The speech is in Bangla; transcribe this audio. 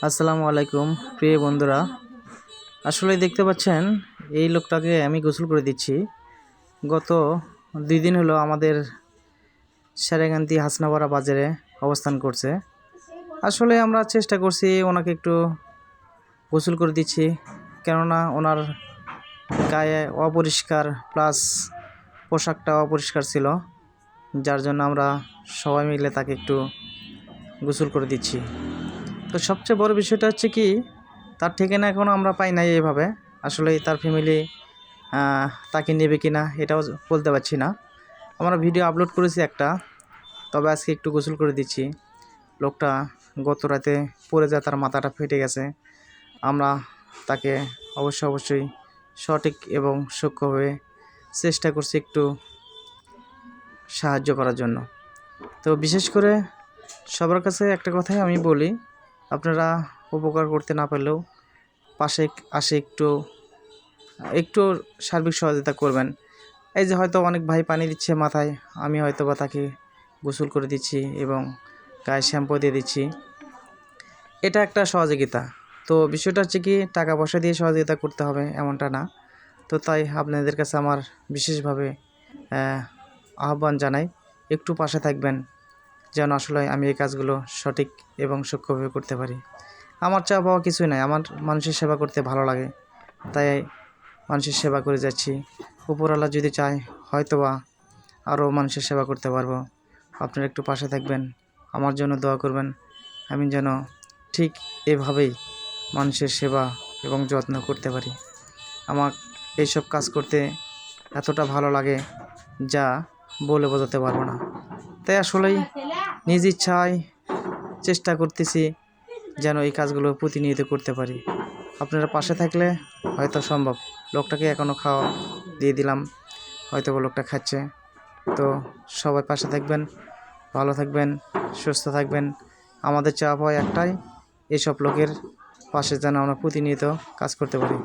আসসালামু আলাইকুম প্রিয় বন্ধুরা। আসলে দেখতে পাচ্ছেন এই লোকটাকে আমি গোসল করে দিচ্ছি। গত 2 দিন হলো আমাদের সারেগান্তি হাসনাপাড়া বাজারে অবস্থান করছে। আসলে আমরা চেষ্টা করছি ওনাকে একটু গোসল করে দিচ্ছি, কেননা ওনার গায়ে অপরিষ্কার প্লাস পোশাকটা অপরিষ্কার ছিল, যার জন্য আমরা সবাই মিলে তাকে একটু গোসল করে দিচ্ছি। তো সবচেয়ে বড় বিষয়টা হচ্ছে কি, তার ঠিকানা এখনও আমরা পাই নাই। এইভাবে আসলে তার ফ্যামিলি তাকে নেবে কি না এটাও বলতে পারছি না। আমরা ভিডিও আপলোড করেছি একটা, তবে আজকে একটু গোসল করে দিচ্ছি। লোকটা গত রাতে পড়ে যায়, তার মাথাটা ফেটে গেছে। আমরা তাকে অবশ্যই সঠিক এবং সূক্ষ্মভাবে চেষ্টা করছি একটু সাহায্য করার জন্য। তো বিশেষ করে সবার কাছে একটা কথাই আমি বলি, আপনারা উপকার করতে না পারলেও পাশে আসে একটু সার্বিক সহযোগিতা করবেন। এই যে হয়তো অনেক ভাই পানি দিচ্ছে মাথায়, আমি হয়তো বা তাকে গোসল করে দিচ্ছি এবং গায়ে শ্যাম্পু দিয়ে দিচ্ছি, এটা একটা সহযোগিতা। তো বিষয়টা হচ্ছে কি, টাকা পয়সা দিয়ে সহযোগিতা করতে হবে এমনটা না। তো তাই আপনাদের কাছে আমার বিশেষভাবে আহ্বান জানাই, একটু পাশে থাকবেন যেন আসলে আমি এই কাজগুলো সঠিক এবং সূক্ষ্মভাবে করতে পারি। আমার চাওয়া পাওয়া কিছুই নাই, আমার মানুষের সেবা করতে ভালো লাগে, তাই মানুষের সেবা করে যাচ্ছি। উপরওয়ালা যদি চায় হয়তোবা আরও মানুষের সেবা করতে পারবো। আপনারা একটু পাশে থাকবেন, আমার জন্য দোয়া করবেন, আমি যেন ঠিক এভাবেই মানুষের সেবা এবং যত্ন করতে পারি। আমার এইসব কাজ করতে এতটা ভালো লাগে যা বলে বোঝাতে পারবো না। তাই আসলেই নিজ ইচ্ছায় চেষ্টা করতেছি যেন এই কাজগুলো প্রতিনিয়ত করতে পারি। আপনারা পাশে থাকলে হয়তো সম্ভব। লোকটাকে এখনও খাওয়া দিয়ে দিলাম, হয়তো লোকটা খাচ্ছে। তো সবাই পাশে থাকবেন, ভালো থাকবেন, সুস্থ থাকবেন। আমাদের চাওয়া পাওয়া একটাই, এইসব লোকের পাশে যেন আমরা প্রতিনিয়ত কাজ করতে পারি।